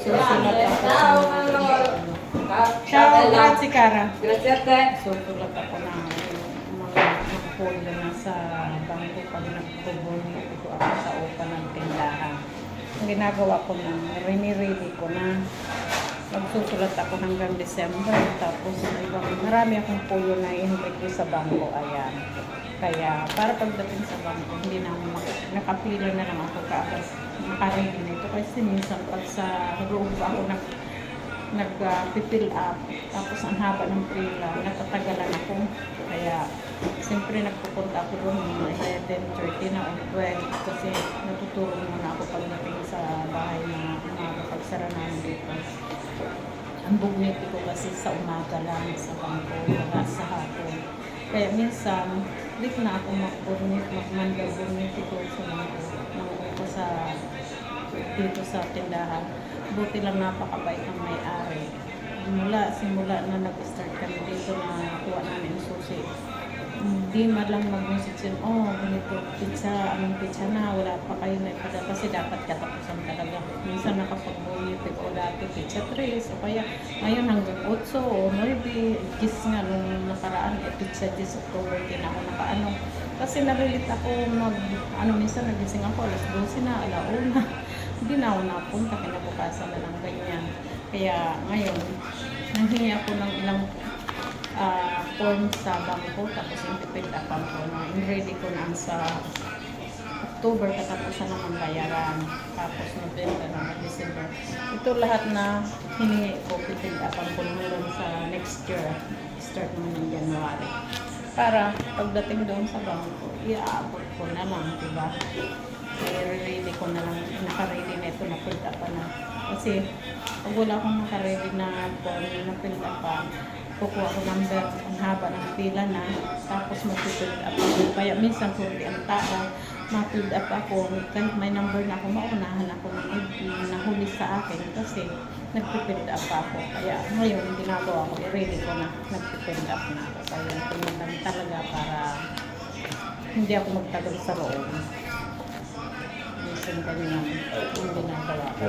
Susulat ako Ciao, grazie cara. Grazie a te. Susulat ako ng mga folder na sa bangko pag nagbubunit ko ako sa upa ng tindahan. Ang ginagawa ko na, rini-ready ko na. Magsusulat ako hanggang December. Tapos marami akong pulo na i-hintay ko sa bangko. Ayan. Kaya para pagdating sa bangko, hindi na nakapila na lang ako kaagad. Nakaready na ito. Kasi minsan pag sa room ako nag-fill up, tapos ang haba ng pila, natatagalan ako. Kaya, siyempre nagpupunta ako doon mga 11:30 na o 12 kasi natuturo muna ako pagdating sa bahay na umaga pagsara namin dito. Ang bugniti ko kasi sa umaga lang sa bangko, wala sa hapon. Kaya minsan, lik na ako magmanda-bugnit ko sa bangko, ko sa dito sa tindahan. Buti lang napakabait ang may-ari. Simula na nag-start kami dito na kuha namin susi. Hindi man lang mag-message ganito, pizza, anong pizza na, wala pa kayo na ipada kasi dapat katapusan talaga. Minsan nakapag-bonite o dati pizza 3 o kaya ngayon hanggang 8 o 9, gis nga nung nakaraan, pizza 10 October din ako nakaano. Kasi nalilit ako minsan nagising ako alas 12 na, alauna. Hindi na ako napunta, kinabukasan na lang ganyan. Kaya ngayon, nanghingi ako ng ilang form sa bangko, tapos independent account ko na ready ko na sa October, katapusan naman bayaran. Tapos November naman, December. Ito lahat na hiningi ko, independent account ko naman sa next year, start naman ng January. Para pagdating doon sa bangko, iaabot ko na lang, diba? I-ready ko na lang, naka-ready na ito, na-fill up na. Kasi pag wala akong naka-ready na form na fill up pa, kukuha ko number, ang haba ng pila na, tapos mag-fill up ako. Kaya minsan kung ang tao, ma-fill up ako, kahit may number na ako, maunahan ako ng nahuli sa akin kasi nag-fill up ako. Kaya ngayon, ginagawa ko, i-ready ko na, nag-fill up na ako. Kaya pinuntan talaga para hindi ako magtagal sa loob. Minsan ganyan ang ginagawa ko.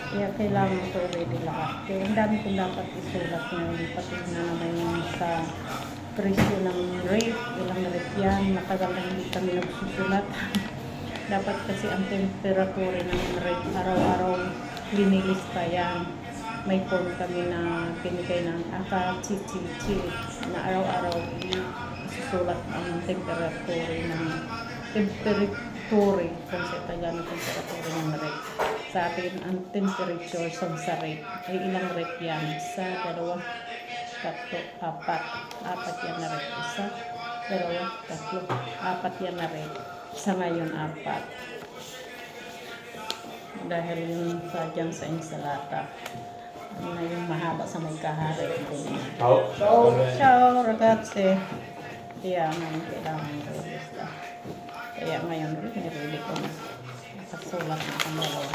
Kaya kailangan ko ready lahat. Kaya ang dami kong dapat isulat ngayon. Pati na naman yung sa presyo ng rate. Ilang rate yan. Matagal na hindi kami nagsusulat. Dapat kasi ang temperature ng rate araw-araw linilista yan. May form kami na pinigay ng chichi na araw-araw isusulat ang temperature ng temperature kung sa Tagalog temperature ng rate. Sa atin, ang temperature sa rate ay ilang rate yan? Isa, dalawa, tatlo, apat. Apat yan na rate. Isa, dalawa, tatlo, apat yan na rate. Sa ngayon, apat. Dahil yung sadyang sa insalata. Ano na yung mahaba sa may kahari. Ciao, ragazzi. Kaya ngayon, kailangan ko ilista. Kaya ngayon, nirili ko na. Nakasulat na akong dalawa.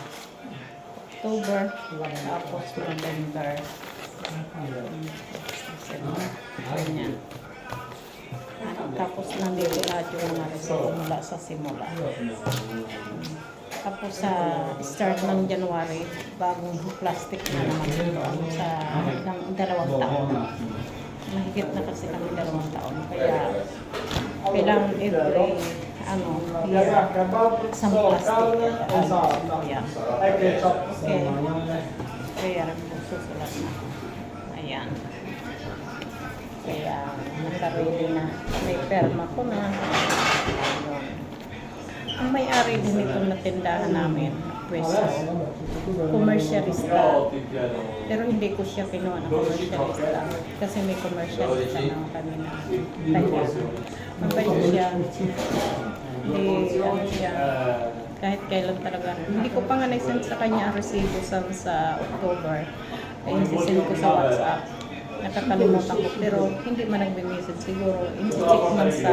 October, tapos November. Ganyan. Tapos nandito lahat yung mga result mula sa simula. Tapos sa start ng January, bagong plastic na naman ito sa dalawang taon. Mahigit na kasi kami 2 taon. Kaya kailangan every year, isang plastic. Ayan. Okay. Kaya susulat na. Ayan. Kaya naka-ready na. May perma ko na. Ayan. Ang may-ari din itong natindahan namin, pwesto, commercialista. Pero hindi ko siya kinuha ng commercialista kasi may commercialista na kami na tayo. Mabait siya. Hindi, kahit kailan talaga. Hindi ko pa nga na-send sa kanya ang resibo sa October. Ay, send ko sa WhatsApp. Nakakalimutan ko. Pero hindi man nagbe-message siguro. In-check man sa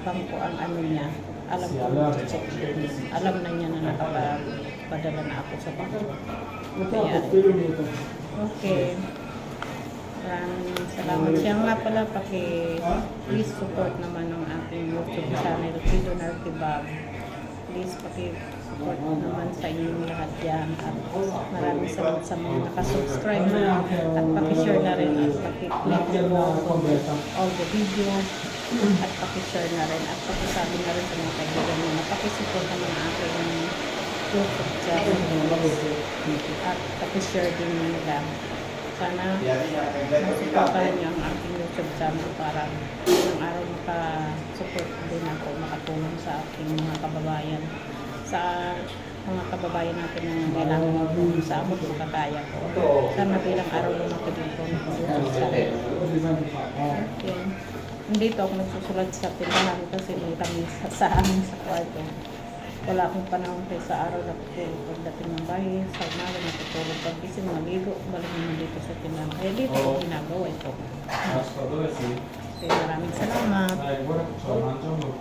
bangko ang niya. Alam ko mag-check. Alam na niya na nakapadala na ako sa bangko. Kaya, okay. Salamat. Siya nga pala, please support naman ng ating YouTube channel, Pido Nartibab. Please support naman sa inyong lahat yan. At maraming salamat sa mga nakasubscribe na at pakishare na rin at pakiclick mo all the videos at pakishare na rin at pakisabi na rin sa mga kaibigan mo na pakisupport naman ang aking YouTube channel at pakishare din nila. Sana masuportahan niyo ang aking YouTube channel para ng araw makasupport din ako, makatulong sa aking mga kababayan, sa mga kababayan natin na kailangan ng sa abot makakaya ko. Sana bilang araw lumaki din po ng YouTube channel. Okay. Dito ako nagsusulat sa tindahan kasi may kami sa amin sa kwarto. Wala akong panahon kayo sa araw na pagdating ng bahay, sa umaga natutulog, pag-isip, maligo, balik naman dito sa tindahan. Kaya dito ako ginagawa ito. Kaya maraming salamat.